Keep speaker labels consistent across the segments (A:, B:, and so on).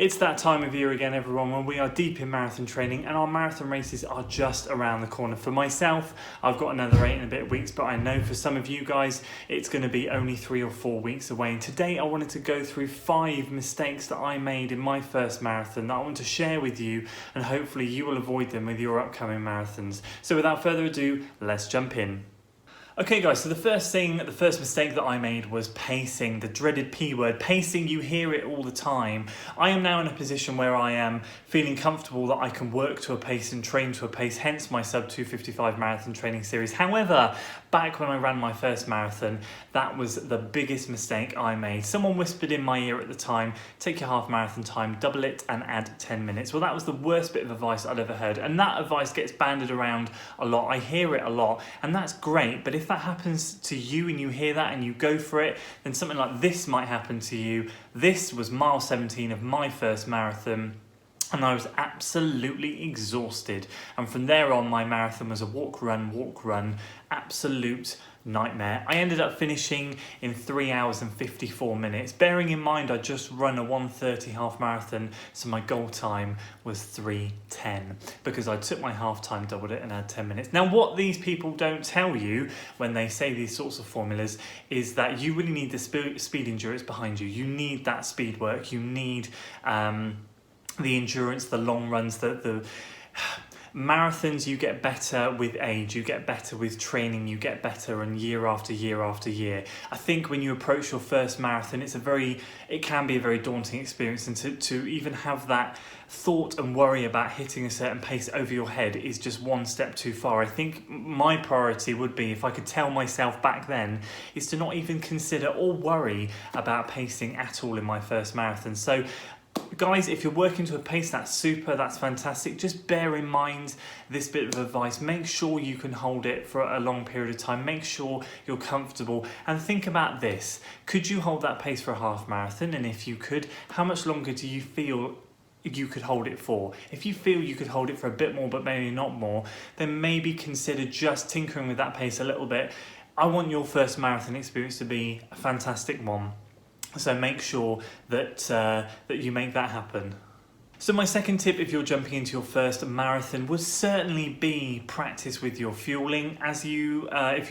A: It's that time of year again, everyone, when we are deep in marathon training and our marathon races are just around the corner. For myself, I've got another 8 and a bit weeks, but I know for some of you guys, it's going to be only 3 or 4 weeks away. And today I wanted to go through 5 mistakes that I made in my first marathon that I want to share with you, and hopefully you will avoid them with your upcoming marathons. So without further ado, let's jump in. Okay guys, so the first mistake that I made was pacing, the dreaded P word. Pacing, you hear it all the time. I am now in a position where I am feeling comfortable that I can work to a pace and train to a pace, hence my sub 2:55 marathon training series. However, back when I ran my first marathon, that was the biggest mistake I made. Someone whispered in my ear at the time, take your half marathon time, double it and add 10 minutes. Well, that was the worst bit of advice I'd ever heard. And that advice gets banded around a lot. I hear it a lot, and that's great. But if that happens to you and you hear that and you go for it, then something like this might happen to you. This was mile 17 of my first marathon, and I was absolutely exhausted. And from there on, my marathon was a walk, run, absolute nightmare. I ended up finishing in 3 hours and 54 minutes. Bearing in mind, I just run a 1:30 half marathon, so my goal time was 3:10 because I took my half time, doubled it and had 10 minutes. Now, what these people don't tell you when they say these sorts of formulas is that you really need the speed endurance behind you. You need that speed work. You need the endurance, the long runs, the marathons. You get better with age, you get better with training, you get better, and year after year after year. I think when you approach your first marathon, it can be a very daunting experience, and to even have that thought and worry about hitting a certain pace over your head is just one step too far. I think my priority would be, if I could tell myself back then, is to not even consider or worry about pacing at all in my first marathon. So guys, if you're working to a pace, that's super, that's fantastic. Just bear in mind this bit of advice. Make sure you can hold it for a long period of time. Make sure you're comfortable, and think about this. Could you hold that pace for a half marathon? And if you could, how much longer do you feel you could hold it for? If you feel you could hold it for a bit more, but maybe not more, then maybe consider just tinkering with that pace a little bit. I want your first marathon experience to be a fantastic one. So make sure that you make that happen. So my second tip, if you're jumping into your first marathon, would certainly be practice with your fueling. As if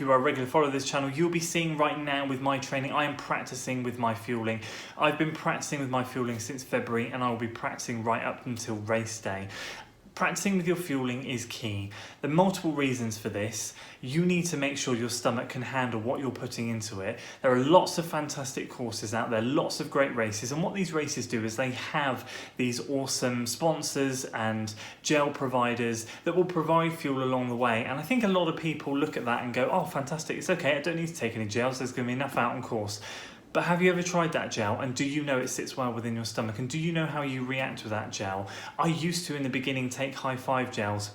A: you are a regular follower of this channel, you'll be seeing right now with my training, I am practicing with my fueling. I've been practicing with my fueling since February, and I will be practicing right up until race day. Practicing with your fueling is key. There are multiple reasons for this. You need to make sure your stomach can handle what you're putting into it. There are lots of fantastic courses out there, lots of great races, and what these races do is they have these awesome sponsors and gel providers that will provide fuel along the way. And I think a lot of people look at that and go, oh, fantastic, it's okay, I don't need to take any gels, there's going to be enough out on course. But have you ever tried that gel, and do you know it sits well within your stomach, and do you know how you react with that gel? I used to in the beginning take high five gels,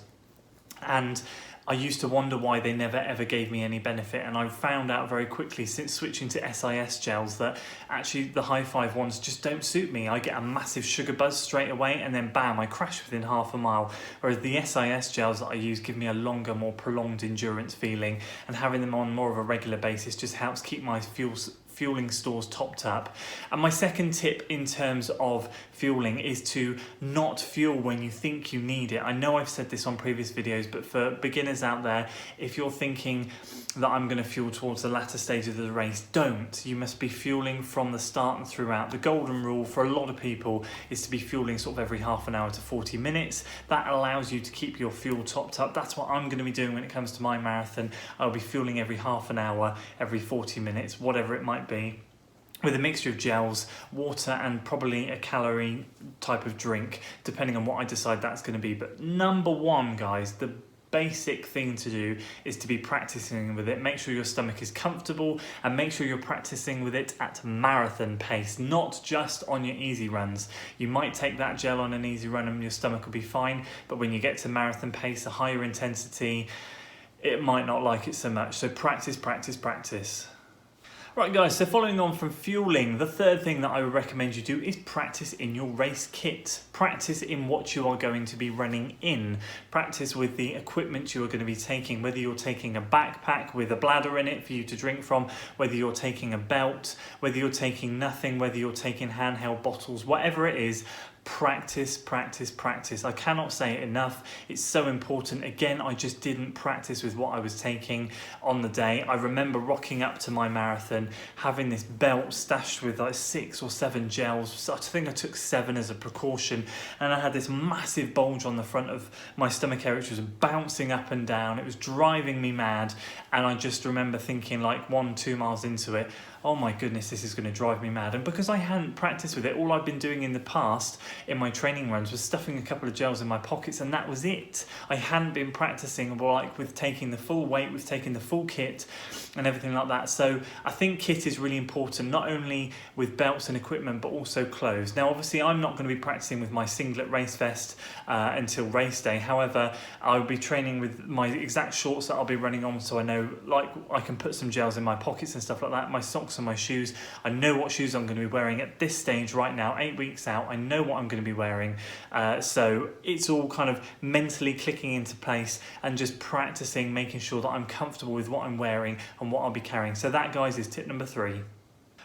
A: and I used to wonder why they never ever gave me any benefit, and I found out very quickly since switching to SIS gels that actually the high five ones just don't suit me. I get a massive sugar buzz straight away, and then bam, I crash within half a mile, whereas the SIS gels that I use give me a longer, more prolonged endurance feeling, and having them on more of a regular basis just helps keep my fueling stores topped up. And my second tip in terms of fueling is to not fuel when you think you need it. I know I've said this on previous videos, but for beginners out there, if you're thinking that I'm going to fuel towards the latter stage of the race, don't. You must be fueling from the start and throughout. The golden rule for a lot of people is to be fueling sort of every half an hour to 40 minutes. That allows you to keep your fuel topped up. That's what I'm going to be doing when it comes to my marathon. I'll be fueling every half an hour, every 40 minutes, whatever it might be, with a mixture of gels, water, and probably a calorie type of drink, depending on what I decide that's going to be. But number one, guys, the basic thing to do is to be practicing with it. Make sure your stomach is comfortable, and make sure you're practicing with it at marathon pace, not just on your easy runs. You might take that gel on an easy run and your stomach will be fine, but when you get to marathon pace, a higher intensity, it might not like it so much. So practice, practice, practice. Right guys, so following on from fueling, the third thing that I would recommend you do is practice in your race kit. Practice in what you are going to be running in. Practice with the equipment you are going to be taking, whether you're taking a backpack with a bladder in it for you to drink from, whether you're taking a belt, whether you're taking nothing, whether you're taking handheld bottles, whatever it is. practice, practice, practice. I cannot say it enough. It's so important. Again, I just didn't practice with what I was taking on the day. I remember rocking up to my marathon, having this belt stashed with like 6 or 7 gels. So I think I took 7 as a precaution, and I had this massive bulge on the front of my stomach area, which was bouncing up and down. It was driving me mad, and I just remember thinking, like 1-2 miles into it, oh my goodness, this is going to drive me mad. And because I hadn't practiced with it, all I'd been doing in the past in my training runs was stuffing a couple of gels in my pockets, and that was it. I hadn't been practicing like with taking the full weight, with taking the full kit and everything like that. So I think kit is really important, not only with belts and equipment, but also clothes. Now, obviously, I'm not going to be practicing with my singlet race vest until race day. However, I'll be training with my exact shorts that I'll be running on, so I know, like, I can put some gels in my pockets and stuff like that, my socks and my shoes. I know what shoes I'm going to be wearing at this stage right now, 8 weeks out. I know what I'm going to be wearing. So it's all kind of mentally clicking into place and just practicing, making sure that I'm comfortable with what I'm wearing and what I'll be carrying. So that, guys, is tip number 3.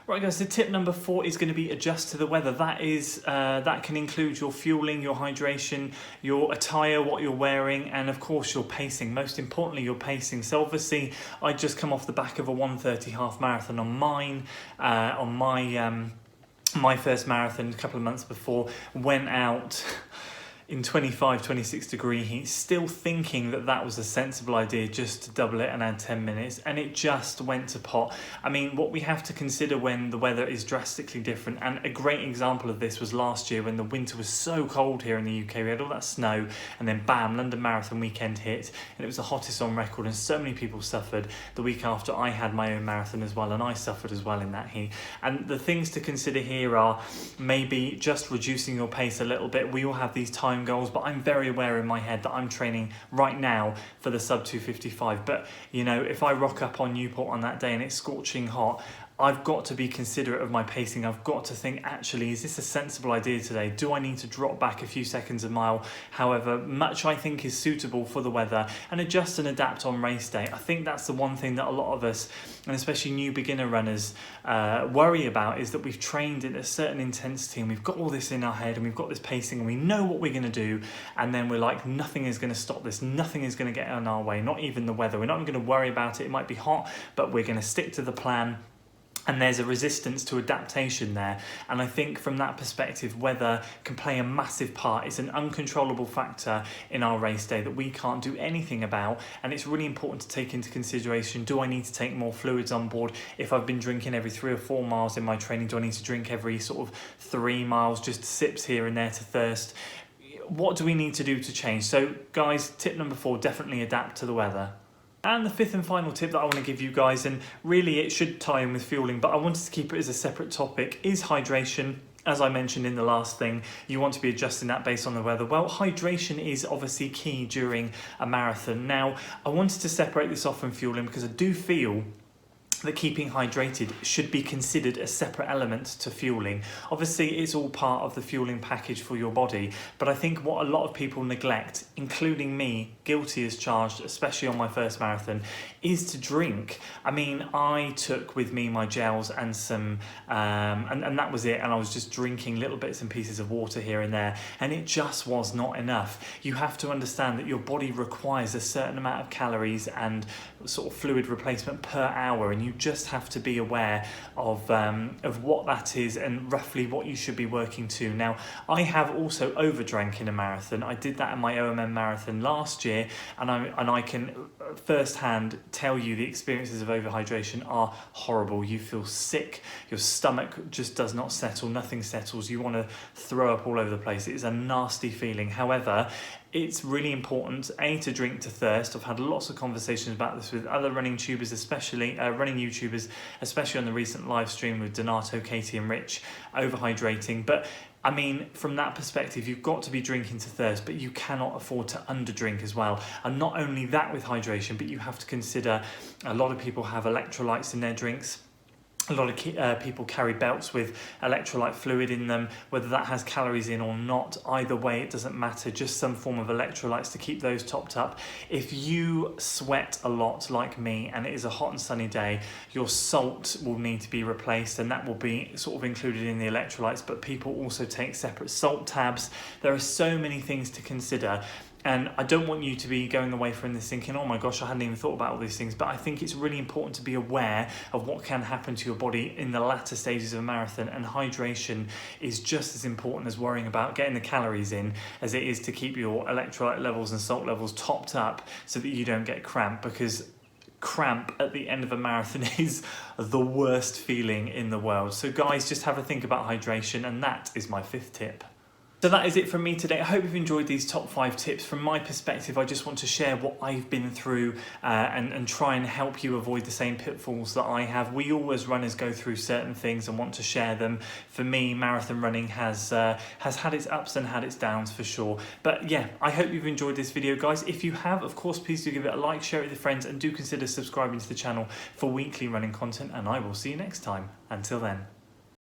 A: Right, guys, so tip number 4 is going to be adjust to the weather. That can include your fueling, your hydration, your attire, what you're wearing, and of course your pacing. Most importantly, your pacing. So obviously, I just come off the back of a 1:30 half marathon on my first marathon a couple of months before. Went out in 25, 26 degree heat, still thinking that was a sensible idea just to double it and add 10 minutes, and it just went to pot. I mean, what we have to consider when the weather is drastically different, and a great example of this was last year when the winter was so cold here in the UK. We had all that snow, and then bam, London Marathon weekend hit, and it was the hottest on record, and so many people suffered. The week after, I had my own marathon as well, and I suffered as well in that heat. And the things to consider here are maybe just reducing your pace a little bit. We all have these time goals, but I'm very aware in my head that I'm training right now for the sub 255. But you know, if I rock up on Newport on that day and it's scorching hot, I've got to be considerate of my pacing. I've got to think, actually, is this a sensible idea today? Do I need to drop back a few seconds a mile, however much I think is suitable for the weather, and adjust and adapt on race day? I think that's the one thing that a lot of us, and especially new beginner runners, worry about, is that we've trained at a certain intensity and we've got all this in our head and we've got this pacing and we know what we're going to do, and then we're like, nothing is going to stop this, nothing is going to get in our way, not even the weather. We're not going to worry about it. It might be hot, but we're going to stick to the plan. And there's a resistance to adaptation there. And I think from that perspective, weather can play a massive part. It's an uncontrollable factor in our race day that we can't do anything about. And it's really important to take into consideration, do I need to take more fluids on board? If I've been drinking every 3 or 4 miles in my training, do I need to drink every sort of 3 miles, just sips here and there to thirst? What do we need to do to change? So guys, tip number 4, definitely adapt to the weather. And the 5th and final tip that I want to give you guys, and really it should tie in with fueling, but I wanted to keep it as a separate topic, is hydration. As I mentioned in the last thing, you want to be adjusting that based on the weather. Well, hydration is obviously key during a marathon. Now, I wanted to separate this off from fueling because I do feel that keeping hydrated should be considered a separate element to fueling. Obviously, it's all part of the fueling package for your body, but I think what a lot of people neglect, including me, guilty as charged, especially on my first marathon, is to drink. I mean, I took with me my gels and some, and that was it, and I was just drinking little bits and pieces of water here and there, and it just was not enough. You have to understand that your body requires a certain amount of calories and sort of fluid replacement per hour, and you just have to be aware of what that is and roughly what you should be working to. Now, I have also overdrank in a marathon. I did that in my OMM marathon last year, and I can firsthand tell you the experiences of overhydration are horrible. You feel sick, your stomach just does not settle, nothing settles, you want to throw up all over the place. It is a nasty feeling. However, it's really important, A, to drink to thirst. I've had lots of conversations about this with other running YouTubers, especially on the recent live stream with Donato, Katie and Rich, overhydrating. But I mean, from that perspective, you've got to be drinking to thirst, but you cannot afford to underdrink as well. And not only that with hydration, but you have to consider a lot of people have electrolytes in their drinks. A lot of people carry belts with electrolyte fluid in them, whether that has calories in or not. Either way, it doesn't matter, just some form of electrolytes to keep those topped up. If you sweat a lot like me and it is a hot and sunny day, your salt will need to be replaced, and that will be sort of included in the electrolytes, but people also take separate salt tabs. There are so many things to consider. And I don't want you to be going away from this thinking, oh my gosh, I hadn't even thought about all these things. But I think it's really important to be aware of what can happen to your body in the latter stages of a marathon. And hydration is just as important as worrying about getting the calories in as it is to keep your electrolyte levels and salt levels topped up so that you don't get cramp, because cramp at the end of a marathon is the worst feeling in the world. So guys, just have a think about hydration, and that is my 5th tip. So that is it from me today. I hope you've enjoyed these top 5 tips. From my perspective, I just want to share what I've been through and try and help you avoid the same pitfalls that I have. We all as runners go through certain things and want to share them. For me, marathon running has had its ups and had its downs for sure. But yeah, I hope you've enjoyed this video, guys. If you have, of course, please do give it a like, share it with your friends, and do consider subscribing to the channel for weekly running content, and I will see you next time. Until then.